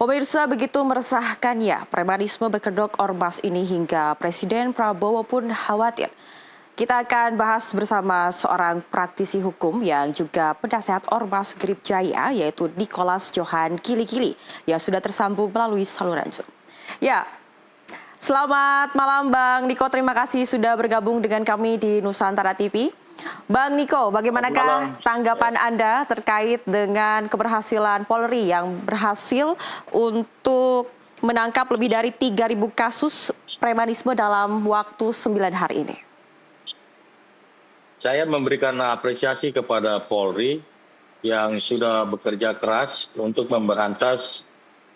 Pemirsa, begitu meresahkan ya premanisme berkedok ormas ini hingga Presiden Prabowo pun khawatir. Kita akan bahas bersama seorang praktisi hukum yang juga penasehat ormas Grip Jaya, yaitu Nicholas Johan Kili-Kili yang sudah tersambung melalui saluran Zoom. Ya, selamat malam Bang Niko, terima kasih sudah bergabung dengan kami di Nusantara TV. Bang Niko, bagaimanakah tanggapan Anda terkait dengan keberhasilan Polri yang berhasil untuk menangkap lebih dari 3.000 kasus premanisme dalam waktu 9 hari ini? Saya memberikan apresiasi kepada Polri yang sudah bekerja keras untuk memberantas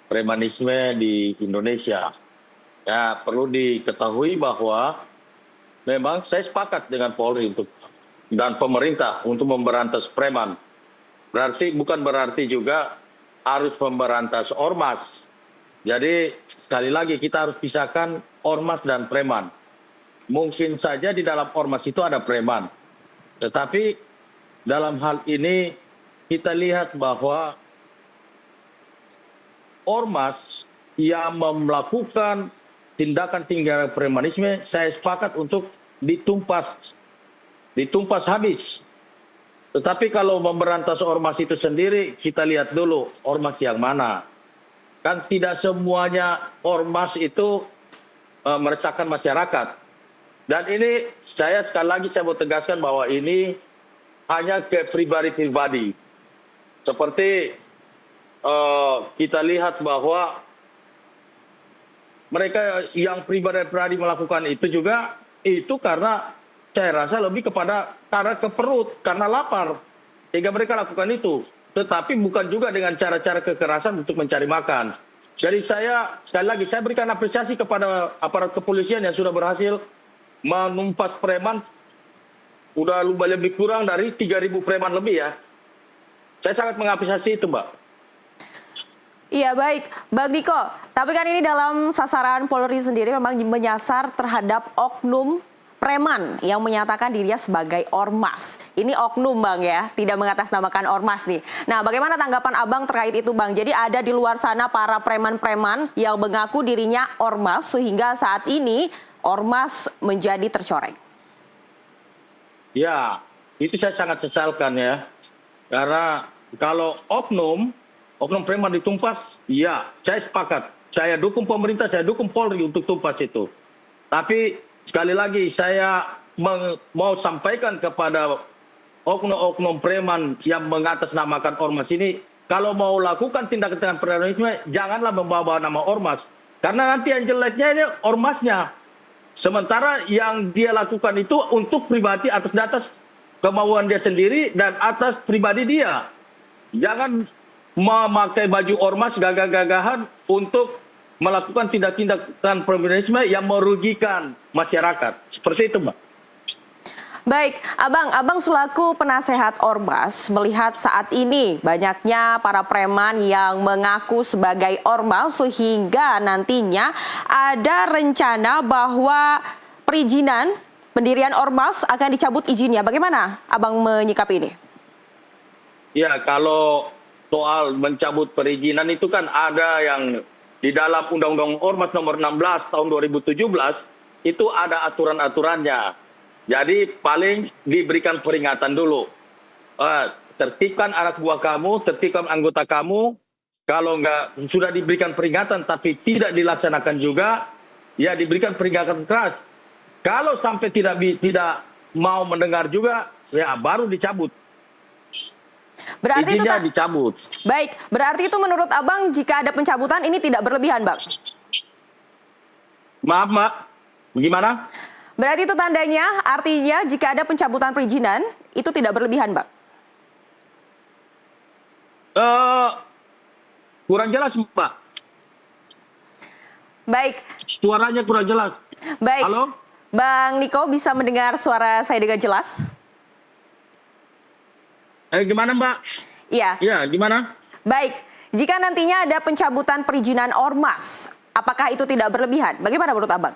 premanisme di Indonesia. Ya, perlu diketahui bahwa memang saya sepakat dengan Polri dan pemerintah untuk memberantas preman. Bukan berarti juga harus memberantas ormas. Jadi sekali lagi kita harus pisahkan ormas dan preman. Mungkin saja di dalam ormas itu ada preman. Tetapi dalam hal ini kita lihat bahwa ormas yang melakukan tindakan premanisme, saya sepakat untuk ditumpas habis. Tetapi kalau memberantas ormas itu sendiri, kita lihat dulu ormas yang mana. Kan tidak semuanya ormas itu meresahkan masyarakat. Dan ini sekali lagi saya mau tegaskan bahwa ini hanya ke pribadi-pribadi. Seperti kita lihat bahwa mereka yang pribadi-pribadi melakukan itu juga itu karena saya rasa lebih karena keperut, karena lapar, sehingga mereka lakukan itu. Tetapi bukan juga dengan cara-cara kekerasan untuk mencari makan. Jadi sekali lagi saya berikan apresiasi kepada aparat kepolisian yang sudah berhasil menumpas preman. Udah lebih kurang dari 3.000 preman lebih ya. Saya sangat mengapresiasi itu, Mbak. Iya, baik, Bang Niko. Tapi kan ini dalam sasaran Polri sendiri memang menyasar terhadap oknum preman yang menyatakan dirinya sebagai ormas. Ini oknum Bang ya, tidak mengatasnamakan ormas nih. Nah, bagaimana tanggapan Abang terkait itu Bang? Jadi ada di luar sana para preman-preman yang mengaku dirinya ormas sehingga saat ini ormas menjadi tercoreng. Ya, itu saya sangat sesalkan ya. Karena kalau oknum preman ditumpas, ya saya sepakat. Saya dukung pemerintah, saya dukung Polri untuk tumpas itu. Tapi sekali lagi saya mau sampaikan kepada oknum preman yang mengatasnamakan ormas ini, kalau mau lakukan tindakan premanisme, janganlah membawa nama ormas. Karena nanti yang jeleknya ini ormasnya. Sementara yang dia lakukan itu untuk pribadi atas kemauan dia sendiri dan atas pribadi dia. Jangan memakai baju ormas gagah-gagahan untuk melakukan tindakan premanisme yang merugikan masyarakat. Seperti itu, Mbak. Baik, Abang selaku penasehat ormas melihat saat ini banyaknya para preman yang mengaku sebagai ormas sehingga nantinya ada rencana bahwa perizinan pendirian ormas akan dicabut izinnya. Bagaimana Abang menyikapi ini? Ya, kalau soal mencabut perizinan itu kan ada yang di dalam Undang-Undang Ormas nomor 16 tahun 2017 itu ada aturan-aturannya. Jadi paling diberikan peringatan dulu. Tertibkan anak buah kamu, tertibkan anggota kamu. Kalau sudah diberikan peringatan tapi tidak dilaksanakan juga, ya diberikan peringatan keras. Kalau sampai tidak mau mendengar juga, ya baru dicabut. Berarti izinnya dicabut. Baik, berarti itu menurut Abang jika ada pencabutan ini tidak berlebihan, Bang? Maaf, Mbak. Gimana? Berarti itu tandanya, artinya jika ada pencabutan perizinan, itu tidak berlebihan, Bang? Kurang jelas, Mbak. Baik. Suaranya kurang jelas. Baik. Halo? Bang Niko bisa mendengar suara saya dengan jelas? Gimana, Mbak? Iya. Iya, gimana? Baik, jika nantinya ada pencabutan perizinan ormas, apakah itu tidak berlebihan? Bagaimana menurut Abang?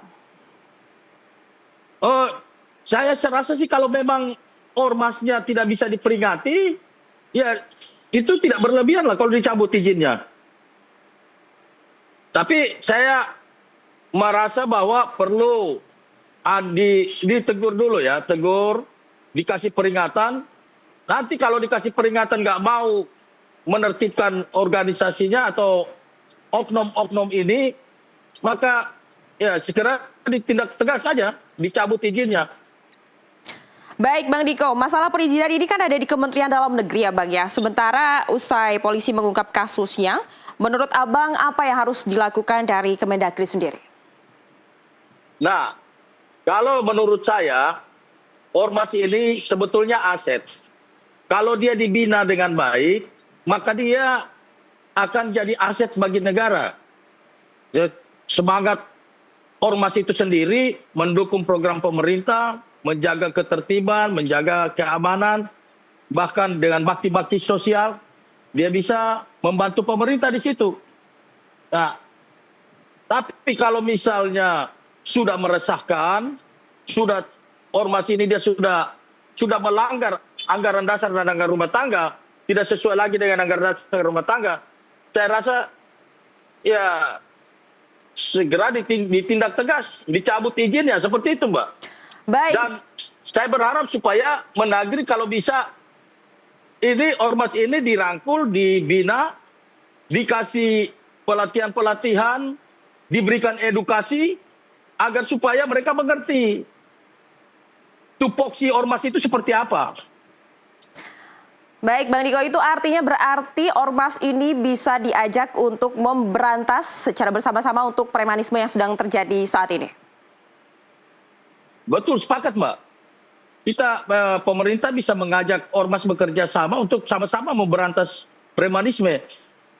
Saya rasa sih kalau memang ormasnya tidak bisa diperingati, ya itu tidak berlebihan lah kalau dicabut izinnya. Tapi saya merasa bahwa perlu ditegur dulu ya, tegur, dikasih peringatan. Nanti kalau dikasih peringatan nggak mau menertibkan organisasinya atau oknum-oknum ini, maka ya segera ditindak tegas saja, dicabut izinnya. Baik Bang Diko, masalah perizinan ini kan ada di Kementerian Dalam Negeri ya Bang ya. Sementara usai polisi mengungkap kasusnya, menurut Abang apa yang harus dilakukan dari Kemendagri sendiri? Nah, kalau menurut saya, ormas ini sebetulnya aset. Kalau dia dibina dengan baik, maka dia akan jadi aset bagi negara. Semangat ormas itu sendiri mendukung program pemerintah, menjaga ketertiban, menjaga keamanan, bahkan dengan bakti-bakti sosial, dia bisa membantu pemerintah di situ. Nah, tapi kalau misalnya sudah meresahkan, sudah ormas ini dia sudah melanggar anggaran dasar dan anggaran rumah tangga, tidak sesuai lagi dengan anggaran dasar rumah tangga, saya rasa ya segera ditindak tegas, dicabut izinnya, seperti itu Mbak. Baik. Dan saya berharap supaya Mendagri kalau bisa ini ormas ini dirangkul, dibina, dikasih pelatihan-pelatihan, diberikan edukasi agar supaya mereka mengerti tupoksi ormas itu seperti apa. Baik Bang Diko, itu artinya berarti ormas ini bisa diajak untuk memberantas secara bersama-sama untuk premanisme yang sedang terjadi saat ini. Betul, sepakat Mbak. Kita pemerintah bisa mengajak ormas bekerja sama untuk sama-sama memberantas premanisme.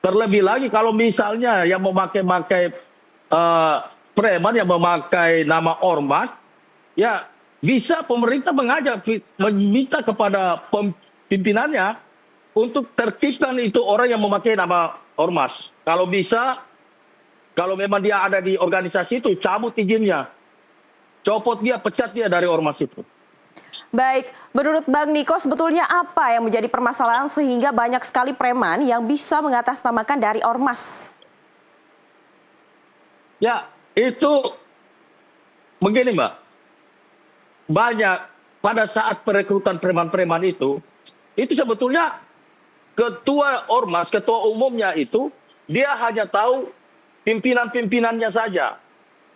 Terlebih lagi kalau misalnya yang memakai preman, yang memakai nama ormas, ya bisa pemerintah mengajak, meminta kepada pimpinannya untuk tertibkan itu orang yang memakai nama ormas. Kalau bisa, kalau memang dia ada di organisasi itu, cabut izinnya. Copot dia, pecat dia dari ormas itu. Baik, menurut Bang Niko sebetulnya apa yang menjadi permasalahan sehingga banyak sekali preman yang bisa mengatasnamakan dari ormas? Ya, itu begini Mbak. Banyak pada saat perekrutan preman-preman itu sebetulnya ketua ormas, ketua umumnya itu, dia hanya tahu pimpinan-pimpinannya saja.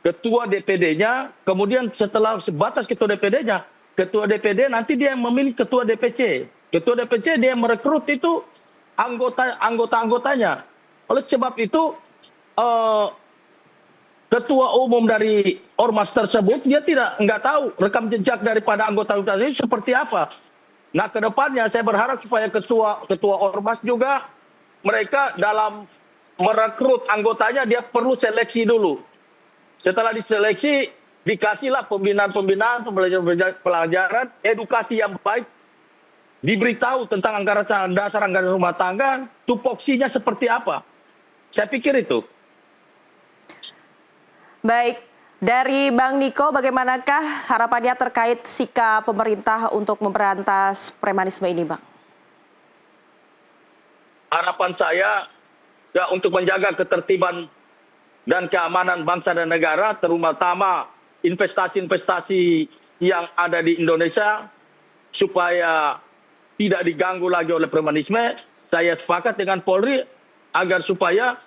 Ketua DPD-nya, kemudian setelah sebatas ketua DPD-nya, ketua DPD nanti dia yang memilih ketua DPC. Ketua DPC dia merekrut itu anggota-anggotanya. Oleh sebab itu, ketua umum dari ormas tersebut dia nggak tahu rekam jejak daripada anggota-anggota ini seperti apa. Nah, kedepannya saya berharap supaya ketua ormas juga mereka dalam merekrut anggotanya dia perlu seleksi dulu. Setelah diseleksi, dikasihlah pembinaan-pembinaan, pelajaran, edukasi yang baik, diberitahu tentang anggaran dasar, anggaran rumah tangga, tupoksinya seperti apa. Saya pikir itu. Baik, dari Bang Niko bagaimanakah harapannya terkait sikap pemerintah untuk memberantas premanisme ini, Bang? Harapan saya ya untuk menjaga ketertiban dan keamanan bangsa dan negara, terutama investasi-investasi yang ada di Indonesia, supaya tidak diganggu lagi oleh premanisme. Saya sepakat dengan Polri agar supaya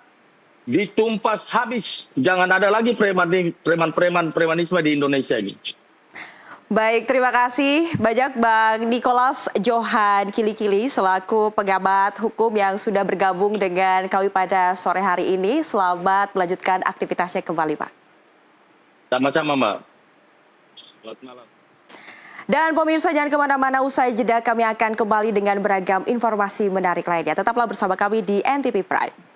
ditumpas habis, jangan ada lagi premanisme di Indonesia ini. Baik, terima kasih banyak Bang Nicholas Johan Kili-Kili selaku pengamat hukum yang sudah bergabung dengan kami pada sore hari ini. Selamat melanjutkan aktivitasnya kembali, Pak. Sama-sama, Mbak. Selamat malam. Dan pemirsa jangan kemana-mana, usai jeda kami akan kembali dengan beragam informasi menarik lainnya. Tetaplah bersama kami di NTV Prime.